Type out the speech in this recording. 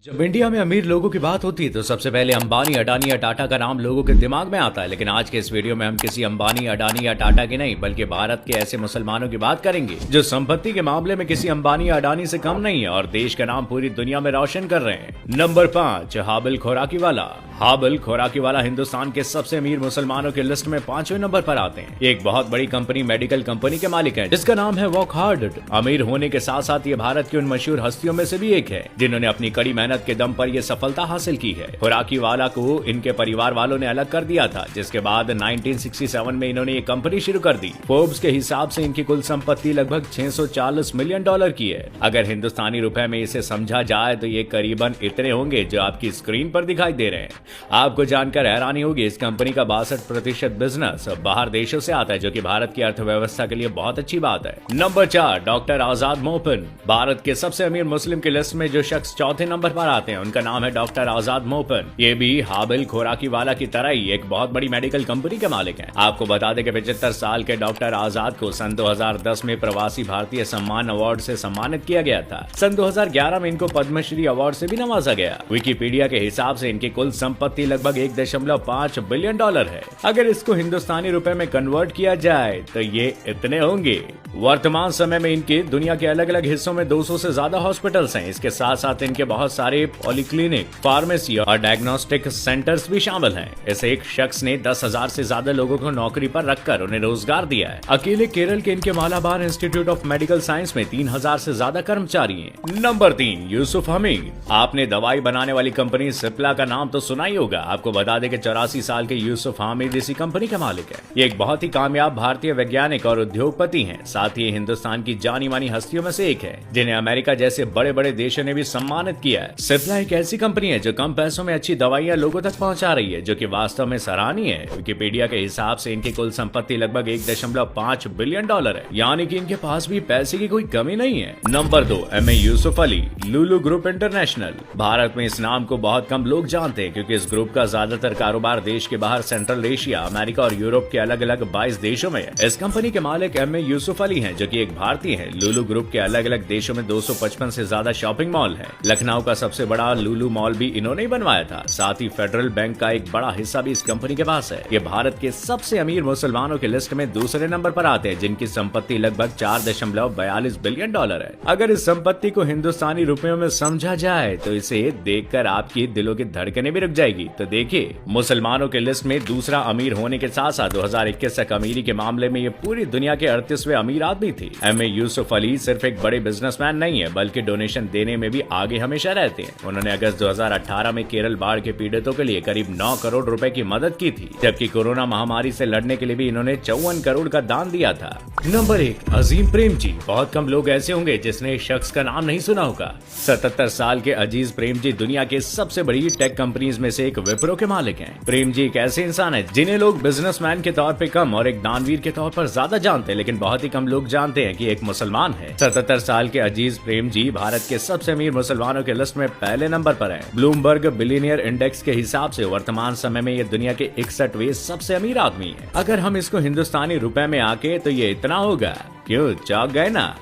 जब इंडिया में अमीर लोगों की बात होती है तो सबसे पहले अंबानी, अडानी या टाटा का नाम लोगों के दिमाग में आता है। लेकिन आज के इस वीडियो में हम किसी अंबानी, अडानी या टाटा की नहीं बल्कि भारत के ऐसे मुसलमानों की बात करेंगे जो संपत्ति के मामले में किसी अंबानी या अडानी से कम नहीं है और देश का नाम पूरी दुनिया में रोशन कर रहे हैं। नंबर 5, हाबिल खोराकीवाला। हाबिल खोराकीवाला हिंदुस्तान के सबसे अमीर मुसलमानों की लिस्ट में 5वें नंबर पर आते हैं। एक बहुत बड़ी कंपनी, मेडिकल कंपनी के मालिक हैं जिसका नाम है वॉकहार्ट। अमीर होने के साथ साथ ये भारत की उन मशहूर हस्तियों में से भी एक है जिन्होंने अपनी कड़ी मेहनत के दम पर यह सफलता हासिल की है। खोराकीवाला को इनके परिवार वालों ने अलग कर दिया था, जिसके बाद 1967 में इन्होंने ये कंपनी शुरू कर दी। फोर्ब्स के हिसाब से इनकी कुल संपत्ति लगभग $640 मिलियन की है। अगर हिंदुस्तानी रुपए में इसे समझा जाए तो ये करीबन इतने होंगे जो आपकी स्क्रीन पर दिखाई दे रहे हैं। आपको जानकर हैरानी होगी, इस कंपनी का 62% बिजनेस बाहर देशों से आता है, जो कि भारत की अर्थव्यवस्था के लिए बहुत अच्छी बात है। नंबर 4, डॉक्टर आजाद मोपन। भारत के सबसे अमीर मुस्लिम की लिस्ट में जो शख्स चौथे नंबर पर आते हैं उनका नाम है डॉक्टर आजाद मोपन। ये भी हाबिल खोराकीवाला की तरह ही एक बहुत बड़ी मेडिकल कंपनी के मालिक हैं। आपको बता दें कि 75 साल के डॉक्टर आजाद को सन 2010 में प्रवासी भारतीय सम्मान अवार्ड से सम्मानित किया गया था। सन 2011 में इनको पद्मश्री अवार्ड से भी नवाजा गया। विकिपीडिया के हिसाब से इनकी कुल संपत्ति लगभग $1.5 बिलियन है। अगर इसको हिंदुस्तानी रुपए में कन्वर्ट किया जाए तो ये इतने होंगे। वर्तमान समय में इनके दुनिया के अलग अलग हिस्सों में 200 से ज्यादा हॉस्पिटल्स हैं। इसके साथ साथ इनके बहुत सारे पॉलीक्लिनिक, फार्मेसी और डायग्नोस्टिक सेंटर्स भी शामिल हैं। इस एक शख्स ने 10,000 से ज्यादा लोगों को नौकरी पर रखकर उन्हें रोजगार दिया है। अकेले केरल के इनके Malabar institute of medical science में 3,000 से ज्यादा कर्मचारी हैं। नंबर 3, यूसुफ हमीद। आपने दवाई बनाने वाली कंपनी सिप्ला का नाम तो सुना ही होगा। आपको बता दें कि 84 साल के यूसुफ हमीद इसी कंपनी के मालिक है। ये एक बहुत ही कामयाब भारतीय वैज्ञानिक और उद्योगपति हैं। साथ ही हिंदुस्तान की जानी मानी हस्तियों में से एक है जिन्हें अमेरिका जैसे बड़े बड़े देशों ने भी सम्मानित किया है। सिप्ला एक ऐसी कंपनी है जो कम पैसों में अच्छी दवाइयां लोगों तक पहुंचा रही है, जो कि वास्तव में सराहनीय है। विकिपीडिया के हिसाब से इनकी कुल संपत्ति लगभग $1.5 बिलियन है, यानी कि इनके पास भी पैसे की कोई कमी नहीं है। Number 2, M A Yusuf Ali. Lulu group international. Bharat में इस नाम को बहुत कम लोग जानते हैं क्योंकि इस ग्रुप का ज्यादातर कारोबार देश के बाहर सेंट्रल एशिया, अमेरिका और यूरोप के अलग अलग 22 देशों में है। इस कंपनी के मालिक एम ए यूसुफ अली हैं, जो कि एक भारतीय हैं। लुलु ग्रुप के अलग अलग देशों में 255 से ज्यादा शॉपिंग मॉल है। लखनऊ का सबसे बड़ा लुलु मॉल भी इन्होंने ही बनवाया था। साथ ही फेडरल बैंक का एक बड़ा हिस्सा भी इस कंपनी के पास है। ये भारत के सबसे अमीर मुसलमानों की लिस्ट में दूसरे नंबर पर आते हैं, जिनकी संपत्ति लगभग $4.42 बिलियन है। अगर इस संपत्ति को हिंदुस्तानी रुपयों में समझा जाए तो इसे देखकर आपकी दिलों की धड़कनें भी रुक जाएगी। तो देखिए, मुसलमानों के लिस्ट में दूसरा अमीर होने के साथ साथ 2021 तक अमीरी के मामले में ये पूरी दुनिया के 38वें अमीर आदमी थे। एम ए यूसुफ अली सिर्फ एक बड़े बिजनेसमैन नहीं है बल्कि डोनेशन देने में भी आगे हमेशा रहते हैं। उन्होंने अगस्त 2018 में केरल बाढ़ के पीड़ितों के लिए करीब 9 करोड़ रुपए की मदद की थी, जबकि कोरोना महामारी से लड़ने के लिए भी इन्होंने 54 करोड़ का दान दिया था। नंबर 1, अजीम प्रेमजी। बहुत कम लोग ऐसे होंगे जिसने इस शख्स का नाम नहीं सुना होगा। 77 साल के अजीज प्रेमजी दुनिया के सबसे बड़ी टेक कंपनीज में से एक विप्रो के मालिक हैं। प्रेमजी एक ऐसे इंसान है जिन्हें लोग बिजनेसमैन के तौर पे कम और एक दानवीर के तौर पर ज्यादा जानते हैं, लेकिन बहुत ही कम लोग जानते हैं कि एक मुसलमान है। 77 साल के अजीज प्रेमजी भारत के सबसे अमीर मुसलमानों के लिस्ट में पहले नंबर पर है। ब्लूमबर्ग बिलियनियर इंडेक्स के हिसाब से वर्तमान समय में ये दुनिया के 61वें सबसे अमीर आदमी है। अगर हम इसको हिंदुस्तानी रुपए में आके तो ये इतना होगा। क्यों, चौंक गए ना?